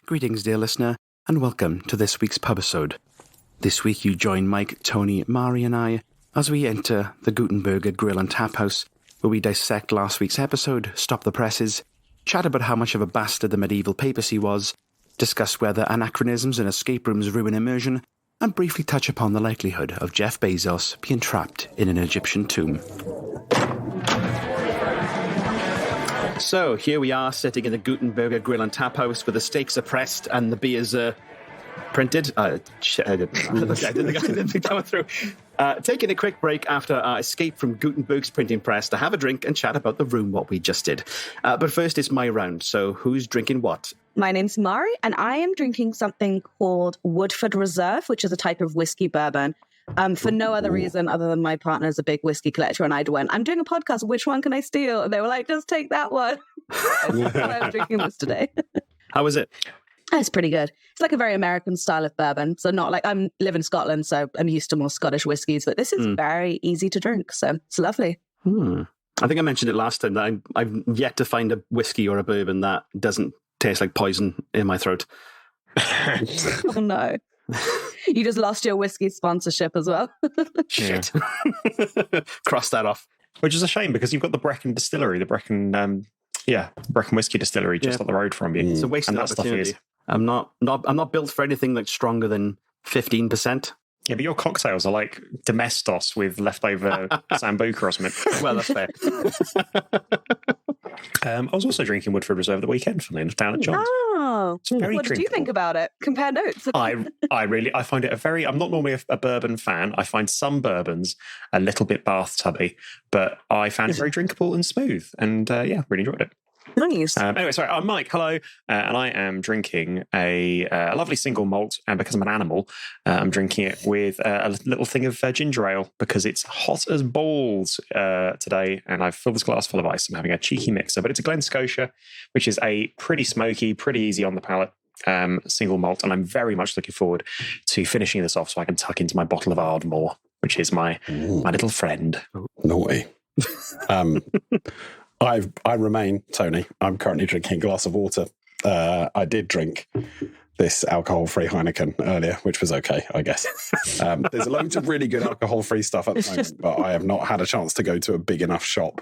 Greetings, dear listener, and welcome to this week's pubisode. This week you join Mike, Tony, Mairi and I as we enter the Gutenberger Grill and Taphouse, where we dissect last week's episode, stop the presses, chat about how much of a bastard the medieval papacy was, discuss whether anachronisms and escape rooms ruin immersion, and briefly touch upon the likelihood of Jeff Bezos being trapped in an Egyptian tomb. So, here we are, sitting in the Gutenberger Grill and Taphouse, where the steaks are pressed and the beers are printed. I didn't think that went through. Taking a quick break after our escape from Gutenberg's printing press to have a drink and chat about the room, what we just did. But first, it's my round, so who's drinking what? My name's Mairi, and I am drinking something called Woodford Reserve, which is a type of whiskey bourbon. For no other reason other than my partner's a big whiskey collector, and I went, I'm doing a podcast, which one can I steal? And they were like, just take that one. So I'm drinking this today. How is it? It's pretty good. It's like a very American style of bourbon. So not like, I live in Scotland, so I'm used to more Scottish whiskies, but this is very easy to drink. So it's lovely. I think I mentioned it last time that I've yet to find a whiskey or a bourbon that doesn't taste like poison in my throat. Oh no. You just lost your whiskey sponsorship as well. Shit. Cross that off. Which is a shame because you've got the Brecon distillery, the Brecon whiskey distillery just up the road from you. It's a wasted opportunity. I'm not built for anything that's stronger than 15%. Yeah, but your cocktails are like Domestos with leftover Sambuca or something. Well, that's fair. I was also drinking Woodford Reserve the weekend, funnily enough, down at John's. Oh, what did you think about it? Compare notes. I find it I'm not normally a bourbon fan. I find some bourbons a little bit bathtubby, but I found it very drinkable and smooth, and really enjoyed it. Nice. Anyway, sorry, I'm Mike. Hello, and I am drinking a lovely single malt, and because I'm an animal, I'm drinking it with a little thing of ginger ale because it's hot as balls today, and I've filled this glass full of ice. I'm having a cheeky mixer, but it's a Glen Scotia, which is a pretty smoky, pretty easy on the palate single malt, and I'm very much looking forward to finishing this off so I can tuck into my bottle of Ardmore, which is my little friend. Naughty. I remain Tony. I'm currently drinking a glass of water. I did drink this alcohol-free Heineken earlier, which was okay, I guess. There's loads of really good alcohol-free stuff at the moment, but I have not had a chance to go to a big enough shop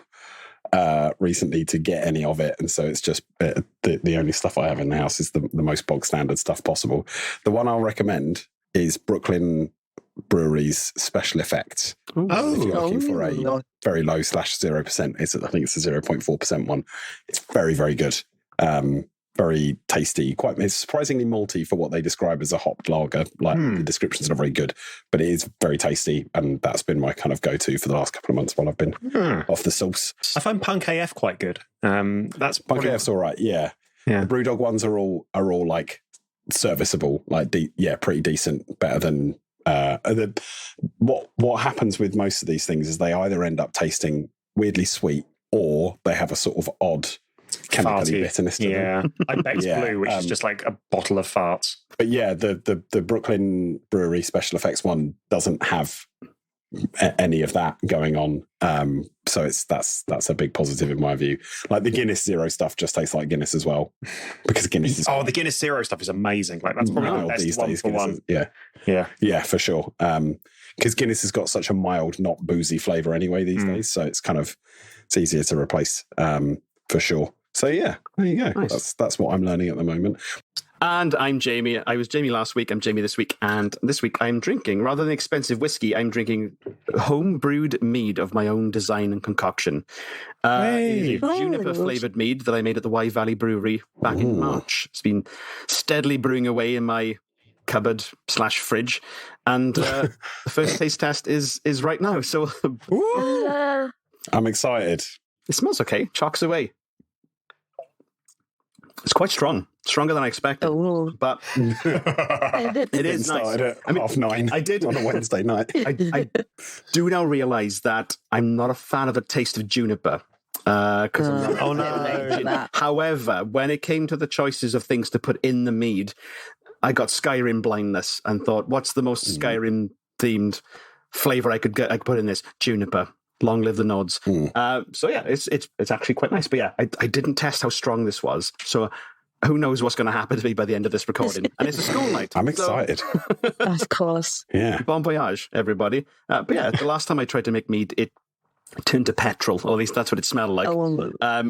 recently to get any of it, and so it's just the only stuff I have in the house is the most bog standard stuff possible. The one I'll recommend is Brooklyn Brewery's Special Effects. If you're looking for a very low /0%, I think it's a 0.4% one. It's very, very good. Very tasty. It's surprisingly malty for what they describe as a hopped lager. The description's not very good, but it is very tasty, and that's been my kind of go-to for the last couple of months while I've been off the sauce. I find Punk AF quite good. That's Punk AF's all right. Yeah. The Brewdog ones are all like serviceable, like pretty decent, better than. What happens with most of these things is they either end up tasting weirdly sweet or they have a sort of odd chemically bitterness to them. Like Beck's Blue, which is just like a bottle of farts. But yeah, the Brooklyn Brewery Special Effects one doesn't have any of that going on. So that's a big positive in my view. Like the Guinness Zero stuff just tastes like Guinness as well, because Guinness is the Guinness Zero stuff is amazing. Like that's probably the best one for one. Yeah, for sure. Because Guinness has got such a mild, not boozy flavour anyway these days, so it's easier to replace for sure. So yeah, there you go. Nice. That's what I'm learning at the moment. And I'm Jamie. I was Jamie last week. I'm Jamie this week. And this week I'm drinking, rather than expensive whiskey, I'm drinking home-brewed mead of my own design and concoction. It is a juniper-flavoured mead that I made at the Wye Valley Brewery back in March. It's been steadily brewing away in my cupboard/fridge. And the first taste test is right now. So I'm excited. It smells okay. Chalks away. It's quite strong. Stronger than I expected. But it is nice. Started at 9:30 I did on a Wednesday night. I do now realise that I'm not a fan of the taste of juniper. However, when it came to the choices of things to put in the mead, I got Skyrim blindness and thought, what's the most Skyrim themed flavour I could put in this? Juniper. Long live the nods. So yeah, it's actually quite nice. But yeah, I didn't test how strong this was. So who knows what's going to happen to me by the end of this recording. And it's a school night. I'm excited. Of course. Yeah. Bon voyage, everybody. But yeah, the last time I tried to make mead, it turned to petrol, or at least that's what it smelled like,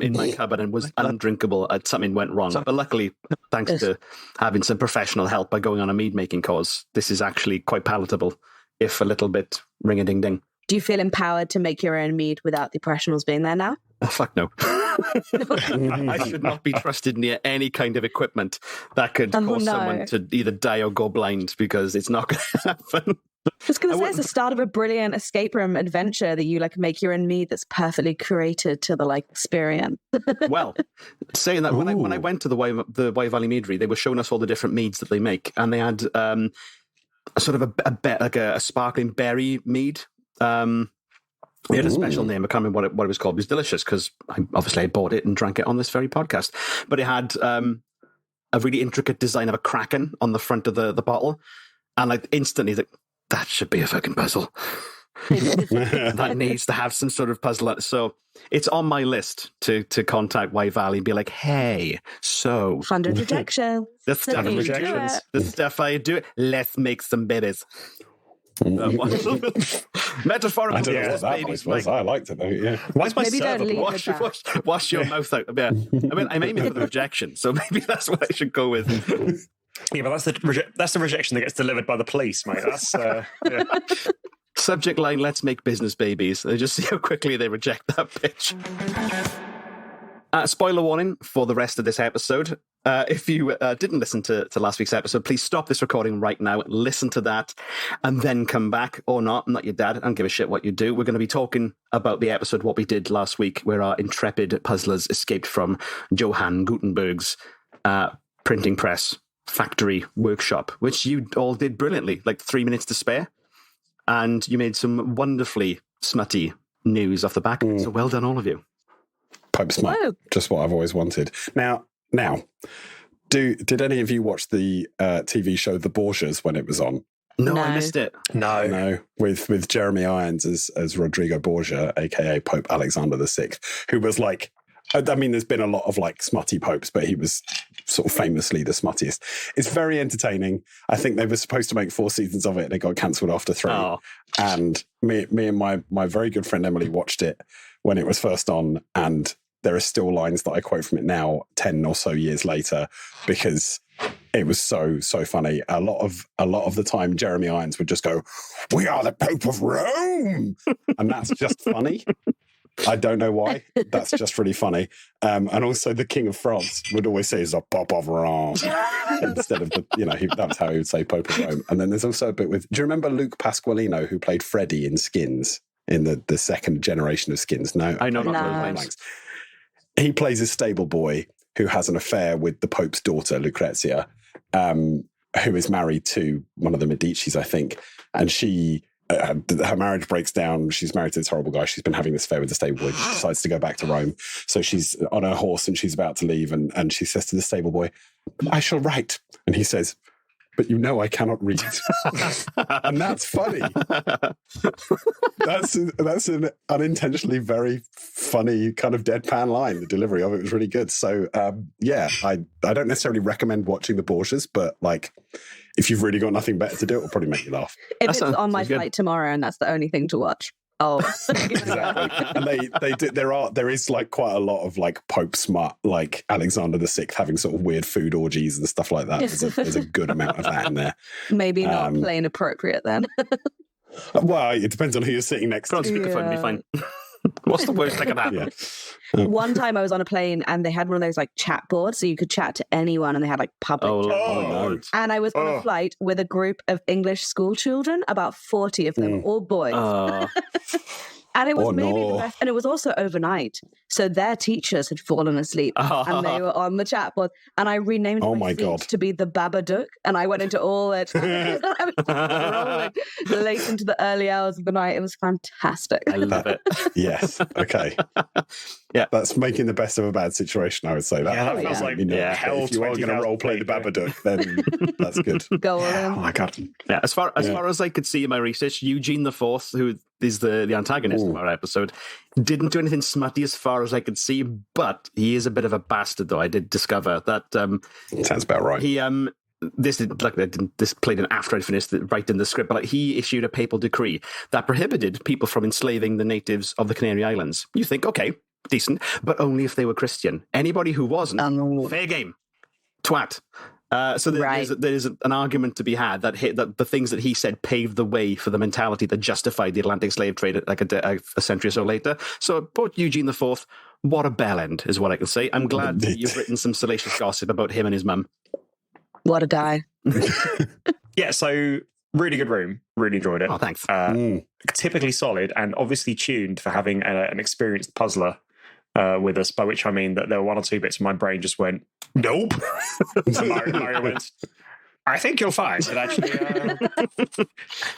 in my cupboard, and was undrinkable. Something went wrong. But luckily, thanks to having some professional help by going on a mead making course, this is actually quite palatable, if a little bit ring-a-ding-ding. Do you feel empowered to make your own mead without the professionals being there now? Oh, fuck no. I should not be trusted near any kind of equipment that could cause someone to either die or go blind, because it's not going to happen. I was going to say, it's the start of a brilliant escape room adventure that you make your own mead that's perfectly curated to the experience. Well, saying that, when I went to the Wye Valley Meadery, they were showing us all the different meads that they make, and they had a sort of a sparkling berry mead. It had a special name. I can't remember what it was called. It was delicious because I bought it and drank it on this very podcast. But it had a really intricate design of a kraken on the front of the bottle, and instantly that should be a fucking puzzle. That needs to have some sort of puzzle. So it's on my list to contact Wye Valley and be like, hey, so funded rejection. The stuff I do. Let's make some babies. Metaphorical. I don't know what that voice was. I liked it though. Yeah. Why is my Maybe server wash your mouth out? Yeah. I mean, I'm aiming for the rejection, so maybe that's what I should go with. Yeah, but that's the rejection that gets delivered by the police, mate. That's yeah. Subject line: Let's make business babies. They just see how quickly they reject that pitch. Spoiler warning for the rest of this episode. If you didn't listen to last week's episode, please stop this recording right now, listen to that, and then come back, or not. I'm not your dad. I don't give a shit what you do. We're going to be talking about the episode, what we did last week, where our intrepid puzzlers escaped from Johann Gutenberg's printing press factory workshop, which you all did brilliantly, 3 minutes to spare. And you made some wonderfully smutty news off the back of it. So well done, all of you. Pope smut. Whoa. Just what I've always wanted. Now, did any of you watch the TV show The Borgias when it was on? No, I missed it. No, with Jeremy Irons as Rodrigo Borgia, aka Pope Alexander VI, who was there's been a lot of smutty popes, but he was sort of famously the smuttiest. It's very entertaining. I think they were supposed to make 4 seasons of it, and it got cancelled after 3. Oh. And me and my very good friend Emily watched it when it was first on, and there are still lines that I quote from it now, 10 or so years later, because it was so funny. A lot of the time, Jeremy Irons would just go, "We are the Pope of Rome," and that's just funny. I don't know why. That's just really funny. And also, the King of France would always say, "He's a Pope of Rome," instead of that's how he would say Pope of Rome. And then there's also a bit with. Do you remember Luke Pasqualino, who played Freddy in Skins, in the second generation of Skins? No, I know. No. He plays a stable boy who has an affair with the Pope's daughter, Lucrezia, who is married to one of the Medicis, I think. And her marriage breaks down. She's married to this horrible guy. She's been having this affair with the stable boy. She decides to go back to Rome. So she's on her horse and she's about to leave. And she says to the stable boy, "I shall write." And he says, "But I cannot read." And that's funny. That's an unintentionally very funny kind of deadpan line. The delivery of it was really good. So I don't necessarily recommend watching The Borgias, but if you've really got nothing better to do, it'll probably make you laugh. If it's on my flight tomorrow and that's the only thing to watch. Oh, exactly. And they do. There is quite a lot of Pope smut, Alexander VI having sort of weird food orgies and stuff like that. There's a good amount of that in there. Maybe not plain appropriate then. Well, it depends on who you're sitting next to. Speakerphone would be fine. What's the worst that can happen? Yeah. One time I was on a plane and they had one of those chat boards, so you could chat to anyone, and they had public chat boards. And I was on a flight with a group of English school children, about 40 of them, all boys. And it was the best. And it was also overnight. So their teachers had fallen asleep and they were on the chat board. And I renamed my seat to be the Babadook. And I went into all their chat. I was rolling late into the early hours of the night. It was fantastic. I love it. Yes. Okay. Yeah. That's making the best of a bad situation, I would say. That feels hell. If you are going to role play the Babadook, then that's good. Go on. Oh my God. Yeah. As far as I could see in my research, Eugene IV, who is the antagonist of our episode. Didn't do anything smutty as far as I could see, but he is a bit of a bastard, though. I did discover that sounds about right. He this played in after I'd finished writing the script, but like, he issued a papal decree that prohibited people from enslaving the natives of the Canary Islands. You think, okay, decent, but only if they were Christian. Anybody who wasn't, fair game, twat. So there's an argument to be had that the things that he said paved the way for the mentality that justified the Atlantic slave trade like a century or so later. So both Eugene IV, what a bell end is what I can say. I'm glad that you've written some salacious gossip about him and his mum. What a die. Yeah, so really good room. Really enjoyed it. Oh, thanks. Typically solid and obviously tuned for having an experienced puzzler with us, by which I mean that there were one or two bits of my brain just went, nope. And Mario went, I think you'll find that actually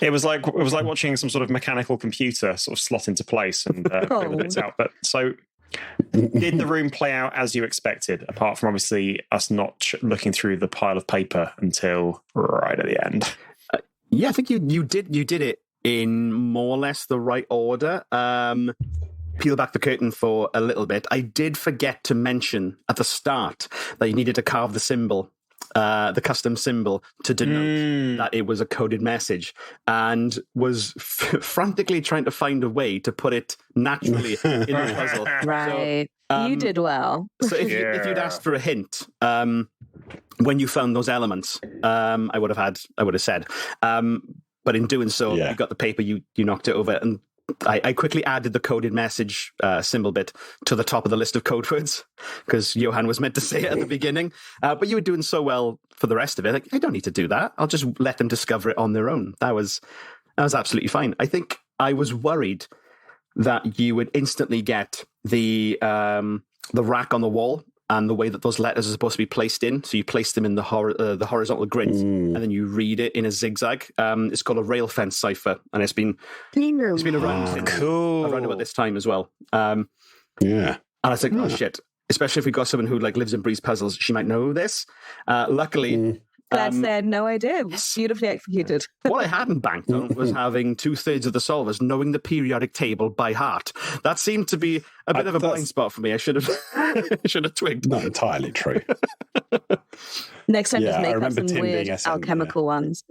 it was like watching some sort of mechanical computer sort of slot into place and figure the bits out. But so did the room play out as you expected, apart from obviously us not looking through the pile of paper until right at the end? Yeah, I think you did it in more or less the right order. Peel back the curtain for a little bit. I did forget to mention at the start that you needed to carve the symbol, the custom symbol, to denote that it was a coded message, and was frantically trying to find a way to put it naturally in the puzzle. Right. So, you did well. So if you'd asked for a hint when you found those elements, I would have said. But in doing so, you got the paper, you knocked it over, and I quickly added the coded message symbol bit to the top of the list of code words because Johan was meant to say it at the beginning. But you were doing so well for the rest of it. Like, I don't need to do that. I'll just let them discover it on their own. That was absolutely fine. I think I was worried that you would instantly get the rack on the wall and the way that those letters are supposed to be placed in. So you place them in the horizontal grids, and then you read it in a zigzag. It's called a rail fence cipher, and it's been around since around about this time as well. And I was like, oh shit! Especially if we got someone who like lives and breathes puzzles, she might know this. Luckily. Glad said, no idea. Beautifully executed. What I hadn't banked on was having 2/3 of the solvers knowing the periodic table by heart. That seemed to be a bit of a blind spot for me. I should have twigged. Not entirely true. Next time, just make up some Tim weird alchemical ones.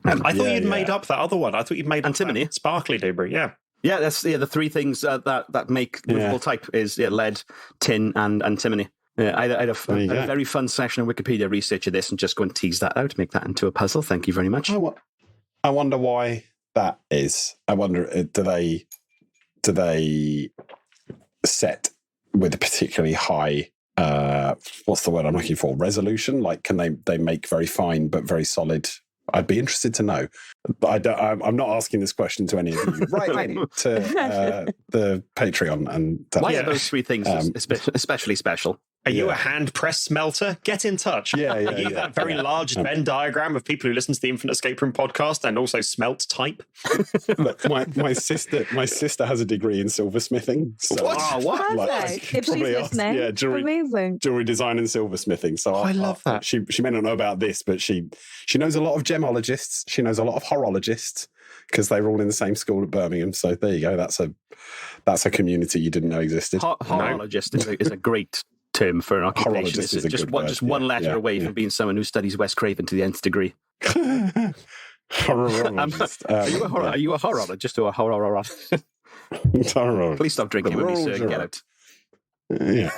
I thought you'd made up that other one. I thought you'd made antimony, sparkly debris. Yeah. Yeah, that's the three things that make movable type is lead, tin, and antimony. Yeah, I had a very fun session on Wikipedia research of this and just go and tease that out, make that into a puzzle. Thank you very much. I wonder why that is. I wonder, do they set with a particularly high, what's the word I'm looking for, resolution? Like, can they make very fine but very solid? I'd be interested to know. But I'm not asking this question to any of you. Right to the Patreon. And why are those three things especially special? Are you a hand-pressed smelter? Get in touch. Are you that very large Venn diagram of people who listen to the Infinite Escape Room podcast and also smelt type? Look, my sister has a degree in silversmithing. So what? Oh, what? Perfect. If she's listening, amazing. Jewelry design and silversmithing. So I love that. She may not know about this, but she knows a lot of gemologists. She knows a lot of horologists because they were all in the same school at Birmingham. So there you go. That's a community you didn't know existed. Horologist is a great term for an occupation. It's just one letter away from being someone who studies Wes Craven to the nth degree. Are you a horologist or a horologist? Please stop drinking when we get out. Yeah.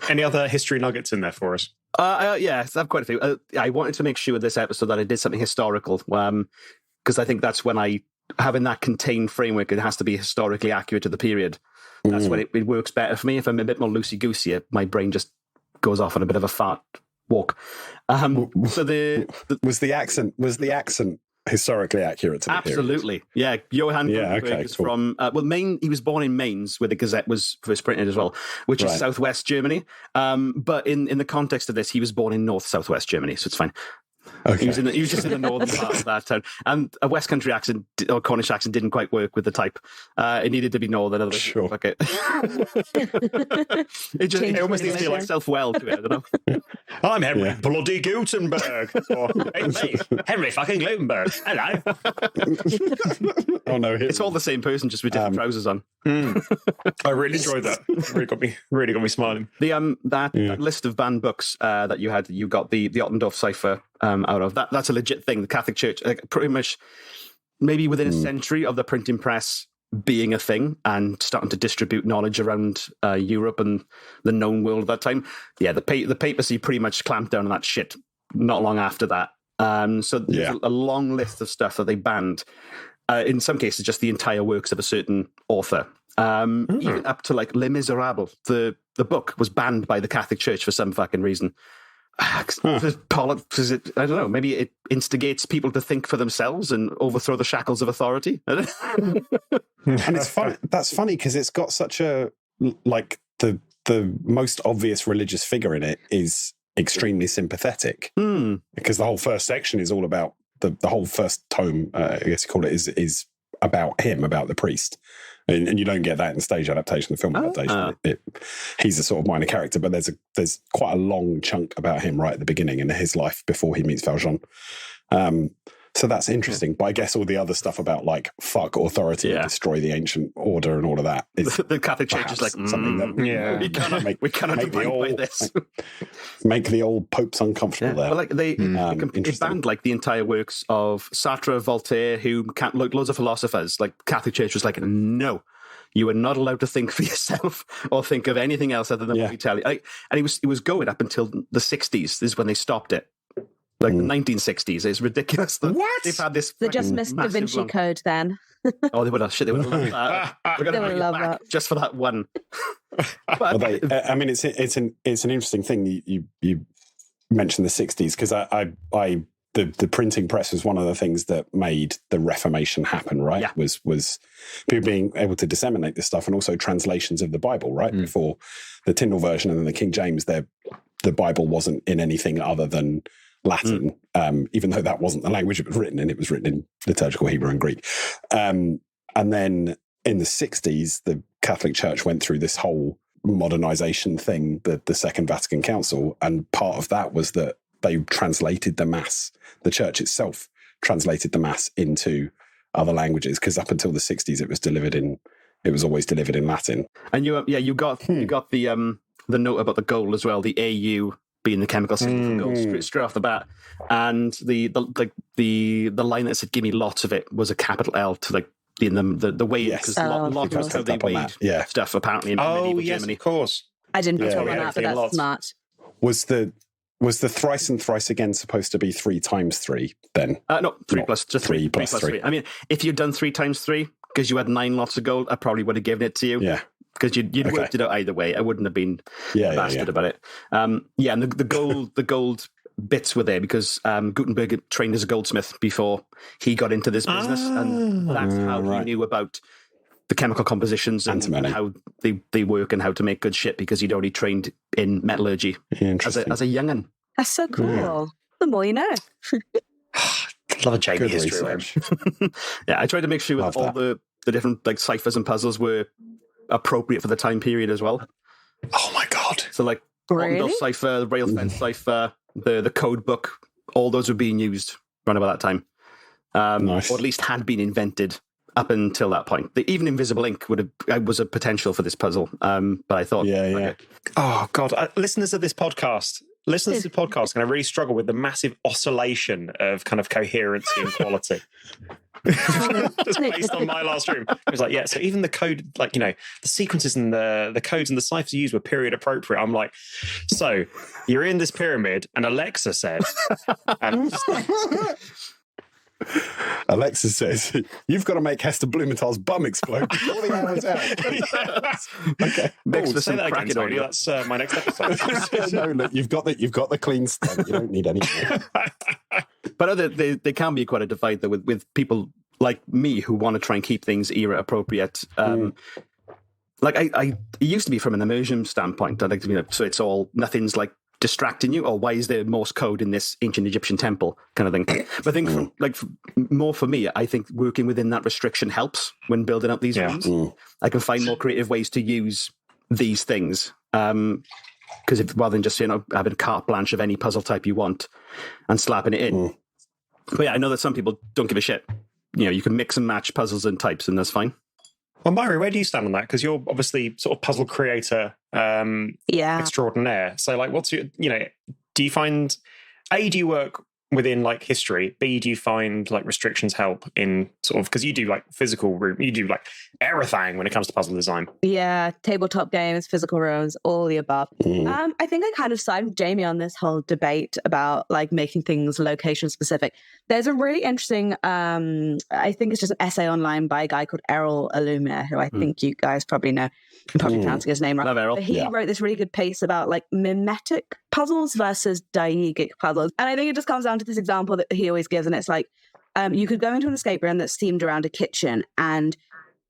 Any other history nuggets in there for us? Yes, I have quite a few. I wanted to make sure this episode that I did something historical, because I think that's when having that contained framework, it has to be historically accurate to the period. That's when it works better for me. If I'm a bit more loosey-goosey, my brain just goes off on a bit of a fart walk. So was the accent historically accurate to the absolutely period? Yeah. Johann Gutenberger is from Maine. He was born in Mainz, where the Gazette was first printed as well, which is southwest Germany. But in the context of this, he was born in southwest Germany, so it's fine. Okay. He was just in the northern part of that town, and a West Country accent or Cornish accent didn't quite work with the type. It needed to be northern. Otherwise, sure. It almost needs to be like self-well to it. I don't know. I'm Henry bloody Gutenberg. Or, hey, mate, Henry fucking Gutenberg. Hello. Oh no, It's all the same person, just with different trousers on. I really enjoyed that. Really got me smiling. That list of banned books that you had, you got the Ottendorf cipher out of. That's a legit thing. The Catholic Church, pretty much, maybe within a century of the printing press being a thing and starting to distribute knowledge around Europe and the known world at that time. Yeah, the papacy pretty much clamped down on that shit not long after that. So there's a long list of stuff that they banned. In some cases, just the entire works of a certain author. Even up to like Les Miserables. The book was banned by the Catholic Church for some fucking reason. Because I don't know, maybe it instigates people to think for themselves and overthrow the shackles of authority. And it's funny. That's funny because it's got such a, like, the most obvious religious figure in it is extremely sympathetic. Because the whole first section is all about the whole first tome, I guess you call it, is about him, about the priest. And you don't get that in the stage adaptation, the film adaptation. He's a sort of minor character, but there's quite a long chunk about him right at the beginning in his life before he meets Valjean. So that's interesting. But I guess all the other stuff about like fuck authority and destroy the ancient order and all of that is the Catholic Church is like something that we cannot abide by this. Make the old popes uncomfortable there. Well, like they banned like the entire works of Sartre, Voltaire, loads of philosophers. Like Catholic Church was like, no, you are not allowed to think for yourself or think of anything else other than what we tell you. And it was going up until the 60s. This is when they stopped it. Like the 1960s. It's ridiculous. What? They've had this. They just missed Da Vinci Code then. Oh, they would have shit. They would have loved that. They would love that just for that one. But I mean, it's an interesting thing. You mentioned the 60s because the printing press was one of the things that made the Reformation happen. Right? Yeah. Was people being able to disseminate this stuff and also translations of the Bible. Right before the Tyndale version and then the King James, the Bible wasn't in anything other than Latin, even though that wasn't the language it was written in. It was written in liturgical Hebrew and Greek. And then in the 60s, the Catholic Church went through this whole modernization thing, the Second Vatican Council, and part of that was that they translated the Mass. The Church itself translated the Mass into other languages, because up until the 60s, it was always delivered in Latin. And you got the note about the gold as well, the AU being the chemical symbol for gold straight off the bat, and the line that said "give me lots of it" was a capital L to like in the weight, because lots was how they weighed stuff apparently in medieval Germany. Of course. I didn't pick up on that, but that's smart. Was the thrice and thrice again supposed to be 3 times 3 then? No, 3 plus, just 3 plus 3. I mean, if you'd done 3 times 3 because you had 9 lots of gold, I probably would have given it to you. Yeah. Because you'd worked it out either way. I wouldn't have been a bastard about it. And the gold bits were there because Gutenberger trained as a goldsmith before he got into this business, and that's how he knew about the chemical compositions and how they work and how to make good shit, because he'd already trained in metallurgy as a young'un. That's so cool. Yeah. The more you know. Love a Jamie history. Yeah, I tried to make sure that all the different like ciphers and puzzles were appropriate for the time period as well. Oh my god! So like Ottendorf cipher, the rail fence cipher, the code book, all those were being used around about that time, nice. Or at least had been invented up until that point. Even invisible ink was a potential for this puzzle, but I thought, oh god, listeners of this podcast can I really struggle with the massive oscillation of kind of coherency and quality. Just based on my last room, it was like, so even the code, like, the sequences and the codes and the ciphers used were period appropriate. I'm like, so you're in this pyramid, and Alexa said, and Alexa says, you've got to make Hester Blumenthal's bum explode before the hour's out. Okay. Say that again, Tony. That's my next episode. No, look, you've got the clean stuff. You don't need anything. But they can be quite a divide, though, with people like me who want to try and keep things era appropriate. Like it used to be from an immersion standpoint. I like to, so it's all, nothing's like distracting you, or why is there Morse code in this ancient Egyptian temple kind of thing. But I think more for me, I think working within that restriction helps when building up these rooms. I can find more creative ways to use these things. because rather than just having carte blanche of any puzzle type you want and slapping it in. But yeah, I know that some people don't give a shit. You can mix and match puzzles and types, and that's fine. Well, Mairi, where do you stand on that? Because you're obviously sort of puzzle creator extraordinaire. So, like, what's your, do you find, A, do you work within like history? B, do you find like restrictions help in sort of, because you do like physical room, you do like everything when it comes to puzzle design? Yeah, tabletop games, physical rooms, all the above. I think I kind of side with Jamie on this whole debate about like making things location specific. There's a really interesting, I think it's just an essay online by a guy called Errol Alumia, who I think you guys probably know. I'm probably pronouncing his name right. Love Errol. But he wrote this really good piece about like mimetic puzzles versus diegetic puzzles. And I think it just comes down to this example that he always gives. And it's like, you could go into an escape room that's themed around a kitchen. And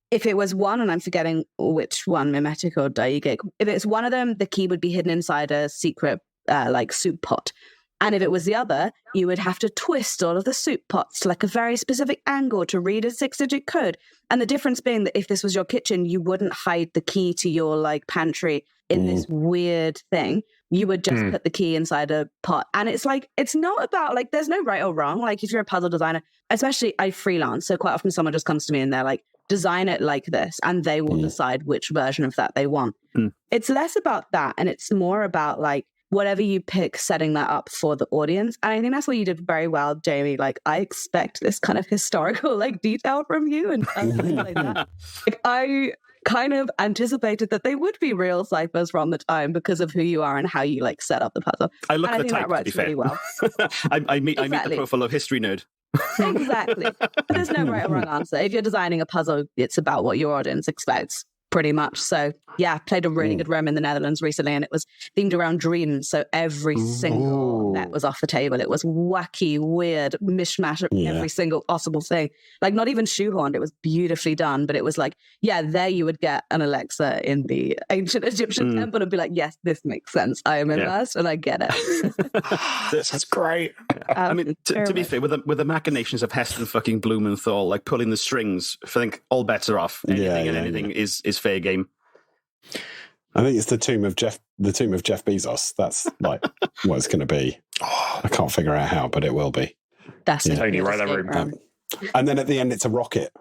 if it was one, and I'm forgetting which one, mimetic or diegetic, if it's one of them, the key would be hidden inside a secret like soup pot. And if it was the other, you would have to twist all of the soup pots to like a very specific angle to read a 6-digit code. And the difference being that if this was your kitchen, you wouldn't hide the key to your like pantry in this weird thing. You would just put the key inside a pot. And it's like, it's not about like, there's no right or wrong. Like if you're a puzzle designer, especially I freelance. So quite often someone just comes to me and they're like, design it like this. And they will decide which version of that they want. It's less about that. And it's more about like, whatever you pick, setting that up for the audience. And I think that's what you did very well, Jamie. Like, I expect this kind of historical, like, detail from you and like that. Like, I kind of anticipated that they would be real ciphers from the time because of who you are and how you, like, set up the puzzle. I look and at the type, that to be works really fair. well. I meet the profile of history nerd. Exactly. But there's no right or wrong answer. If you're designing a puzzle, it's about what your audience expects. Pretty much. So yeah, I played a really good room in the Netherlands recently and it was themed around dreams. So every single net was off the table. It was wacky, weird mishmash of every single possible thing. Like not even shoehorned. It was beautifully done. But it was like, yeah, there you would get an Alexa in the ancient Egyptian temple and be like, yes, this makes sense. I am immersed and I get it. That's great. I mean, to be fair, with the machinations of Heston fucking Blumenthal, like pulling the strings, I think all bets are off. Anything is fair game. I think it's the tomb of Jeff Bezos. That's like what it's going to be. I can't figure out how, but it will be. That's Tony, right that room. And then at the end, it's a rocket.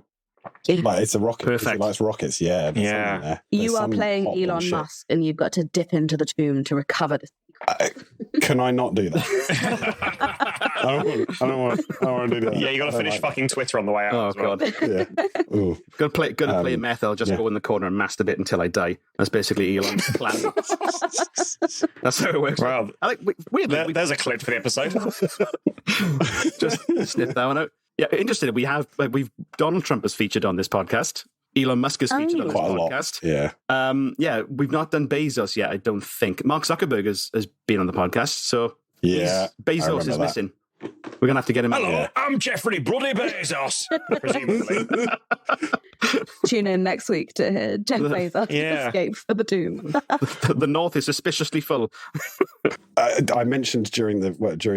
Like it's a rocket. Perfect. He likes rockets. Yeah. Yeah. You are playing Elon Musk, and you've got to dip into the tomb to recover the. Can I not do that? I don't want to do that. Yeah, you got to finish fucking Twitter on the way out. Oh as well. god. Yeah. Ooh. Gonna play a meth. I'll just go in the corner and masturbate until I die. That's basically Elon's plan. That's how it works. Well, I like. There's a clip for the episode. Just snip that one out. Yeah, interesting. We've Donald Trump has featured on this podcast. Elon Musk has featured on this Quite a podcast. lot. Yeah. We've not done Bezos yet, I don't think. Mark Zuckerberg has been on the podcast, so Bezos is missing. We're gonna have to get him. Hello, I'm Jeffrey Bloody Bezos. Presumably. Tune in next week to hear Jeff Bezos escape for the tomb. The North is suspiciously full. I mentioned during the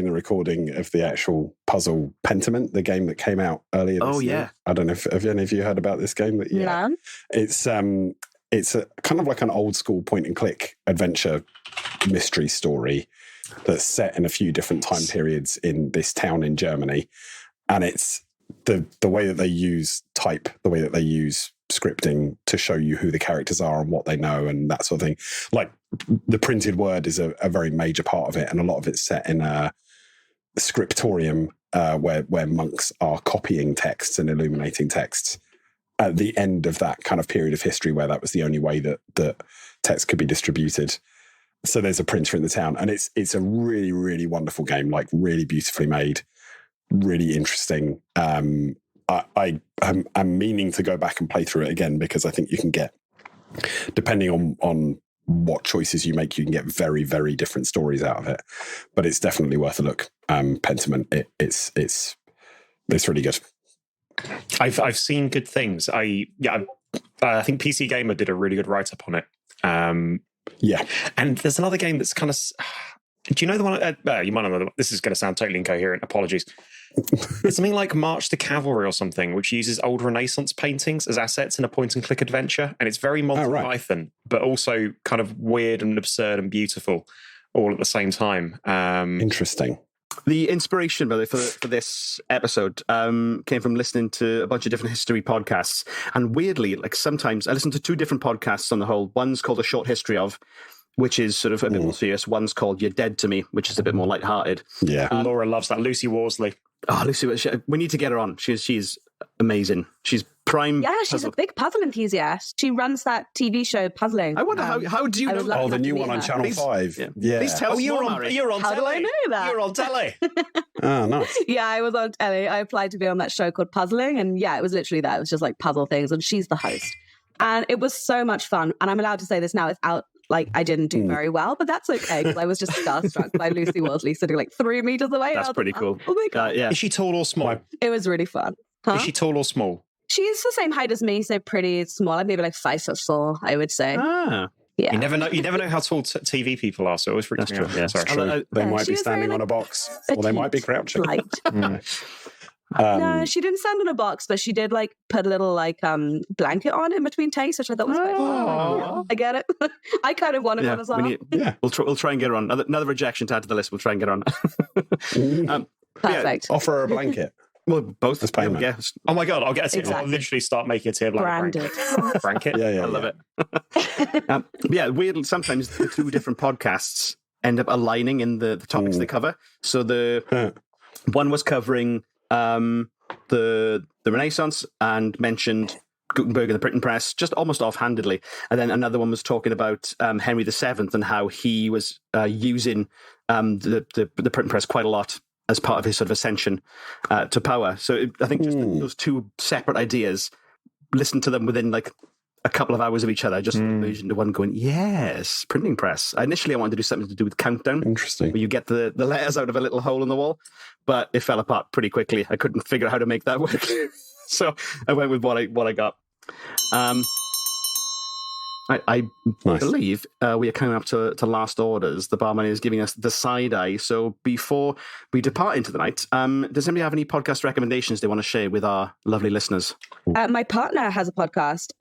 recording of the actual puzzle Pentiment, the game that came out earlier this year. I don't know if any of you heard about this game. No. It's a kind of like an old school point and click adventure mystery story that's set in a few different time periods in this town in Germany. And it's the way that they use type, the way that they use scripting to show you who the characters are and what they know and that sort of thing. Like the printed word is a very major part of it. And a lot of it's set in a scriptorium where monks are copying texts and illuminating texts at the end of that kind of period of history where that was the only way that text could be distributed. So there's a printer in the town, and it's a really, really wonderful game, like really beautifully made, really interesting. I'm meaning to go back and play through it again because I think you can get, depending on what choices you make, you can get very, very different stories out of it. But it's definitely worth a look. Pentiment, it's really good. I've seen good things. I think PC Gamer did a really good write up on it. Yeah, and there's another game that's kind of Do you know the one? You might know. This is going to sound totally incoherent. Apologies. It's something like March to Cavalry or something, which uses old Renaissance paintings as assets in a point-and-click adventure, and it's very Monty Python, but also kind of weird and absurd and beautiful, all at the same time. Interesting. The inspiration, by the way, for this episode came from listening to a bunch of different history podcasts, and weirdly, like sometimes I listen to 2 different podcasts on the whole. One's called A Short History Of, which is sort of a bit more serious. One's called You're Dead to Me, which is a bit more lighthearted. Yeah. Laura loves that. Lucy Worsley. Oh, Lucy, we need to get her on. She's amazing. She's prime. Yeah, she's a big puzzle enthusiast. She runs that TV show, Puzzling. I wonder how do you know that? Oh, the new one on Channel 5. Yeah. Please tell us you're more, on Mari. telly. How do I know that? You're on telly. Oh, nice. Yeah, I was on telly. I applied to be on that show called Puzzling, and yeah, it was literally that. It was just like puzzle things, and she's the host. And it was so much fun. And I'm allowed to say this now. It's out. Like, I didn't do very well, but that's okay, because I was just starstruck by Lucy Worsley sitting like 3 meters away. That's pretty cool. Oh my God. Yeah. Is she tall or small? It was really fun. Huh? Is she tall or small? She's the same height as me, so pretty small. Like maybe like 5'4", I would say. Ah. Yeah. You never know how tall TV people are, so it always freaks me out. Yeah. Sorry. True. They might be standing on a box, or they might be crouching. Light. No, she didn't stand on a box, but she did like put a little like blanket on in between takes, which I thought was quite fun. I get it. I kind of wanted one as well. We'll try and get her on. Another rejection to add to the list. We'll try and get her on. Perfect. Offer her a blanket. Well, both as payment. Yeah. Oh my God, I'll get a tier. Exactly. I'll literally start making a tier Branded. blanket. Yeah. I love it. Weirdly, sometimes the 2 different podcasts end up aligning in the topics they cover. So the one was covering the Renaissance and mentioned Gutenberger and the printing press just almost offhandedly, and then another one was talking about Henry VII and how he was using the printing press quite a lot as part of his sort of ascension to power. So I think just those 2 separate ideas, listen to them within like a couple of hours of each other, just merged into one going, yes, printing press. Initially, I wanted to do something to do with countdown. Interesting. Where you get the letters out of a little hole in the wall, but it fell apart pretty quickly. I couldn't figure out how to make that work. So I went with what I got. I believe we are coming up to last orders. The barman is giving us the side eye. So before we depart into the night, does anybody have any podcast recommendations they want to share with our lovely listeners? My partner has a podcast.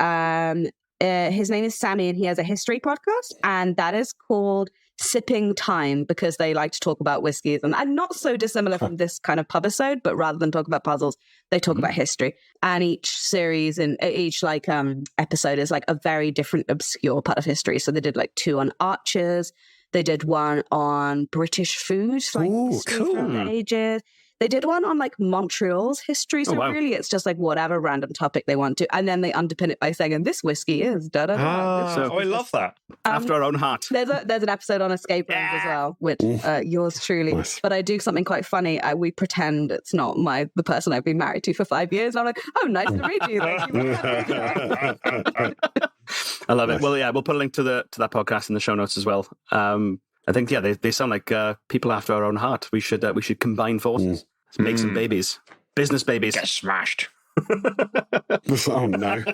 His name is Sammy, and he has a history podcast, and that is called Sipping Time, because they like to talk about whiskeys, and not so dissimilar from this kind of pubisode, but rather than talk about puzzles, they talk about history. And each series and each episode is like a very different obscure part of history. So they did like 2 on archers. They did one on British food, so like history from the ages. They did one on like Montreal's history. So really it's just like whatever random topic they want to. And then they underpin it by saying, and this whiskey is da-da-da. So I love that. After our own heart. There's an episode on escape rooms as well, which yours truly. Nice. But I do something quite funny. We pretend it's not the person I've been married to for 5 years. And I'm like, oh, nice to meet you. I love it. Well, yeah, we'll put a link to that podcast in the show notes as well. I think, they sound like people after our own heart. We should combine forces, make some babies, business babies. Get smashed. Oh no!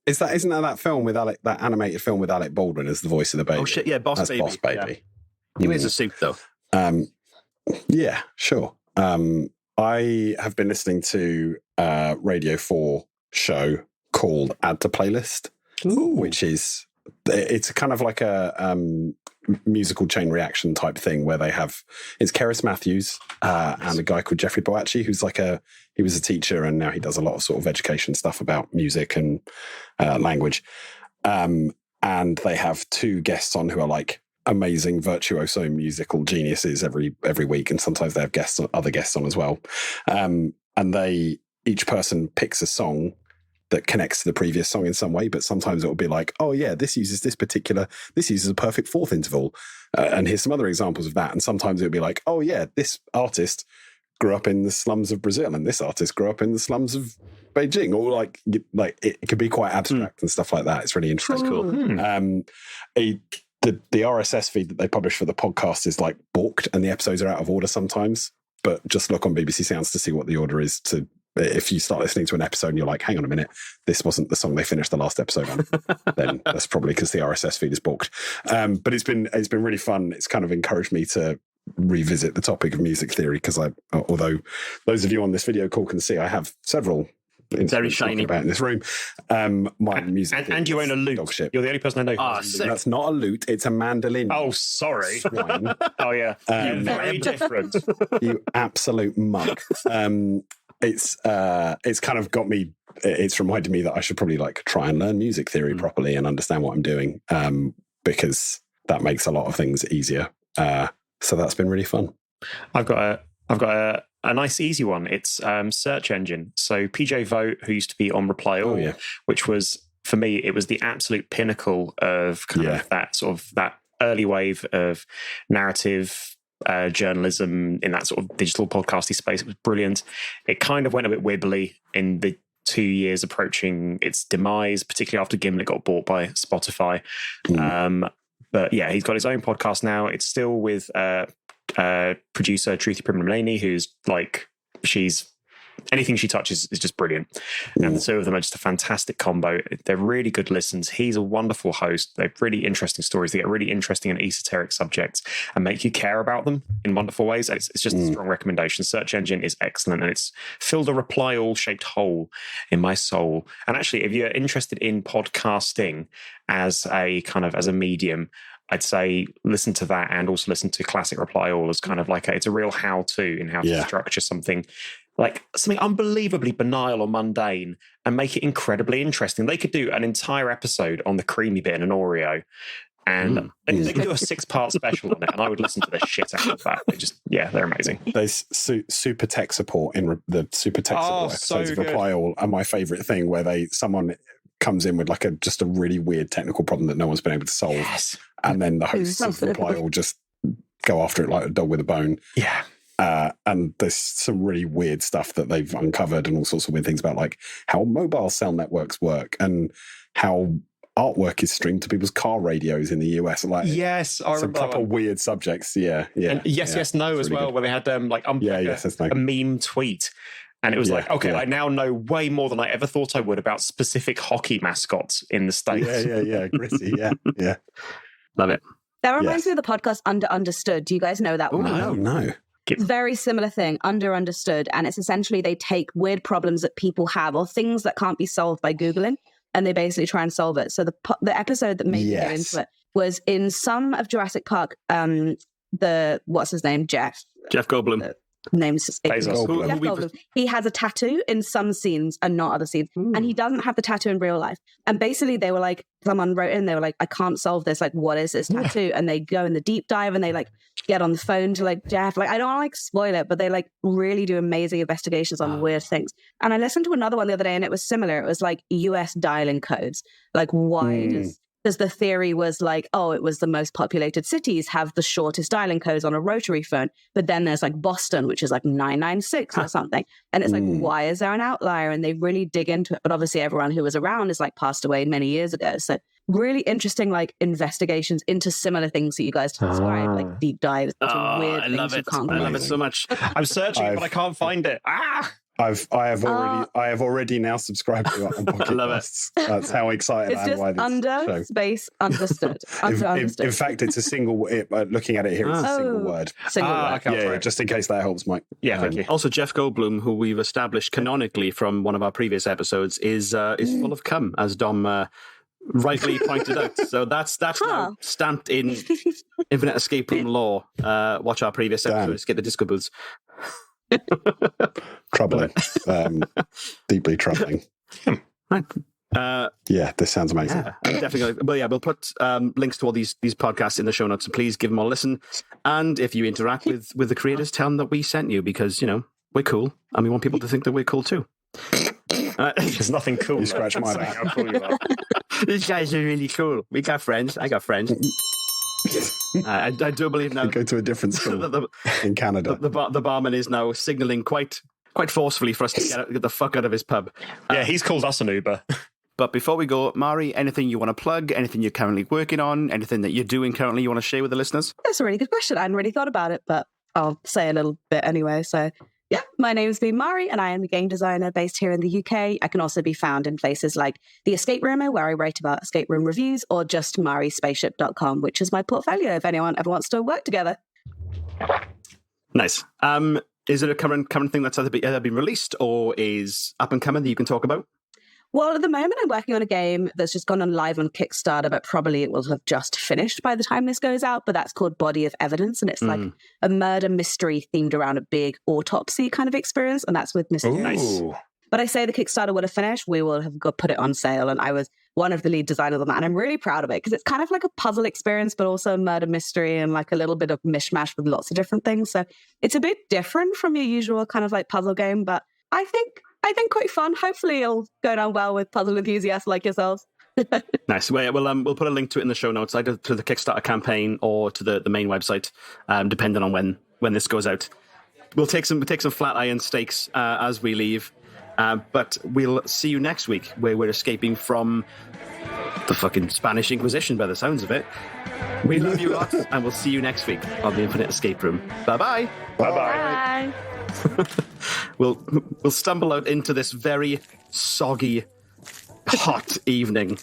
Isn't that film with that animated film with Alec Baldwin as the voice of the baby? Oh shit! Yeah, Boss Baby. Boss Baby. Yeah. He wears a suit though. Yeah, sure. I have been listening to a Radio 4 show called Add to Playlist, which is it's kind of like a musical chain reaction type thing where it's Keris Matthews and a guy called Jeffrey Boachi, who's he was a teacher and now he does a lot of sort of education stuff about music and language. And they have 2 guests on who are like amazing virtuoso musical geniuses every week, and sometimes they have other guests on as well. And each person picks a song that connects to the previous song in some way, but sometimes it will be like, oh yeah, this uses a perfect 4th interval. And here's some other examples of that. And sometimes it'll be like, oh yeah, this artist grew up in the slums of Brazil and this artist grew up in the slums of Beijing, or like it could be quite abstract and stuff like that. It's really interesting. Cool. The RSS feed that they publish for the podcast is like balked and the episodes are out of order sometimes, but just look on BBC Sounds to see what the order is to if you start listening to an episode and you're like, hang on a minute, this wasn't the song they finished the last episode on, then that's probably because the RSS feed is balked. But it's been really fun. It's kind of encouraged me to revisit the topic of music theory, because although those of you on this video call can see, I have several very shiny about in this room. My music and you own a lute. You're the only person I know. That's not a lute; it's a mandolin. Oh, sorry. Swine. Oh yeah, very different. You absolute mug. It's kind of got me. It's reminded me that I should probably like try and learn music theory properly and understand what I'm doing, because that makes a lot of things easier. So that's been really fun. I've got a nice easy one. It's search engine. So PJ Vogt, who used to be on Reply All, which was, for me, it was the absolute pinnacle of kind of that sort of that early wave of narrative journalism in that sort of digital podcasty space. It was brilliant. It kind of went a bit wibbly in the 2 years approaching its demise, particularly after Gimlet got bought by Spotify. But yeah, he's got his own podcast now. It's still with producer Truthy Primrose, who's like, anything she touches is just brilliant. And the two of them are just a fantastic combo. They're really good listens. He's a wonderful host. They're really interesting stories. They get really interesting and esoteric subjects and make you care about them in wonderful ways. It's just a strong recommendation. Search engine is excellent, and it's filled a Reply All shaped hole in my soul. And actually, if you're interested in podcasting as a medium, I'd say listen to that, and also listen to Classic Reply All as kind of like it's a real how-to in how to structure something unbelievably banal or mundane and make it incredibly interesting. They could do an entire episode on the creamy bit in an Oreo, and they could do a 6-part special on it, and I would listen to the shit out of that. They're amazing. There's super tech support in the super tech support episodes of Reply All are my favourite thing, where someone comes in with just a really weird technical problem that no one's been able to solve, and then the hosts of Reply All just go after it like a dog with a bone. Yeah. And there's some really weird stuff that they've uncovered, and all sorts of weird things about like how mobile cell networks work and how artwork is streamed to people's car radios in the US. Like, yes, I remember some proper weird subjects. Yeah. And yes, no it's as really well, good. where they had a meme tweet. And it was I now know way more than I ever thought I would about specific hockey mascots in the States. Yeah. Gritty. Yeah. Love it. That reminds me of the podcast Understood. Do you guys know that one? No. Very similar thing, Understood. And it's essentially they take weird problems that people have or things that can't be solved by Googling, and they basically try and solve it. So the episode that made me go into it was in some of Jurassic Park, what's his name? Jeff Goldblum. Name's Bezos. Jeff Goldblum. He has a tattoo in some scenes and not other scenes. And he doesn't have the tattoo in real life. And basically they were like, someone wrote in, they were like, I can't solve this. Like, what is this tattoo? And they go in the deep dive and they like get on the phone to like Jeff. Like, I don't want to like spoil it, but they like really do amazing investigations on weird things. And I listened to another one the other day and it was similar. It was like US dialing codes. Like, why because the theory was like, it was the most populated cities have the shortest dialing codes on a rotary phone. But then there's like Boston, which is like 996 or something. And it's like, why is there an outlier? And they really dig into it. But obviously everyone who was around is like passed away many years ago. So really interesting like investigations into similar things that you guys described, like deep dives into weird things you can't I love it so much. I'm searching, but I can't find it. I have already now subscribed to it on Pocket Casts. That's how excited I am by this show. Understood. Understood. In fact, it's a single. Looking at it here, it's a single word. Single word. Okay, just in case that helps, Mike. Yeah, thank you. Also, Jeff Goldblum, who we've established canonically from one of our previous episodes, is full of cum, as Dom rightly pointed out. So that's now stamped in Infinite Escape from Law. Watch our previous episodes. Get the disco booths. Troubling. Deeply troubling. Right. This sounds amazing. Yeah, definitely. We'll put links to all these podcasts in the show notes, so please give them all a listen. And if you interact with the creators, tell them that we sent you, because we're cool and we want people to think that we're cool too. There's nothing cool. You scratch my back. How cool you are. These guys are really cool. We got friends. I got friends. I do believe now. We go to a different school in Canada. The barman is now signalling quite forcefully for us to get the fuck out of his pub. Yeah, he's called us an Uber. But before we go, Mairi, anything you want to plug? Anything you're currently working on? Anything that you're doing currently you want to share with the listeners? That's a really good question. I hadn't really thought about it, but I'll say a little bit anyway. So Yeah, my name's been Mairi, and I am a game designer based here in the UK. I can also be found in places like The Escape Roomer, where I write about escape room reviews, or just marispaceship.com, which is my portfolio if anyone ever wants to work together. Nice. Is it a current thing that's either been released or is up and coming that you can talk about? Well, at the moment, I'm working on a game that's just gone on live on Kickstarter, but probably it will have just finished by the time this goes out. But that's called Body of Evidence, and it's like a murder mystery themed around a big autopsy kind of experience, and that's with Mr. Nice. But I say the Kickstarter would have finished, we will have put it on sale, and I was one of the lead designers on that, and I'm really proud of it because it's kind of like a puzzle experience, but also a murder mystery and like a little bit of mishmash with lots of different things. So it's a bit different from your usual kind of like puzzle game, but I think quite fun. Hopefully it'll go down well with puzzle enthusiasts like yourselves. Nice. We'll put a link to it in the show notes, either to the Kickstarter campaign or to the main website, depending on when this goes out. We'll take some flat iron steaks as we leave, but we'll see you next week, where we're escaping from the fucking Spanish Inquisition by the sounds of it. We love you lots, and we'll see you next week on the Infinite Escape Room. Bye-bye. Bye-bye. Bye. We'll stumble out into this very soggy, hot evening.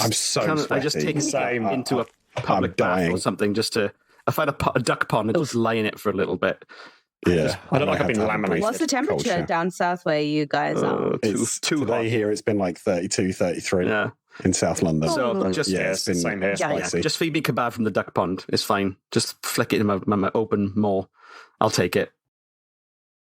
I'm so sweaty. I just take a into a public bath or something just to. I find a duck pond and just lie in it for a little bit. Yeah, I don't like I've been laminated. What's the temperature down south where you guys are? It's too today hot. Here it's been like 32, 33 in South London. So just it's been same here. spicy. Just feed me kebab from the duck pond. It's fine. Just flick it in my open maw. I'll take it.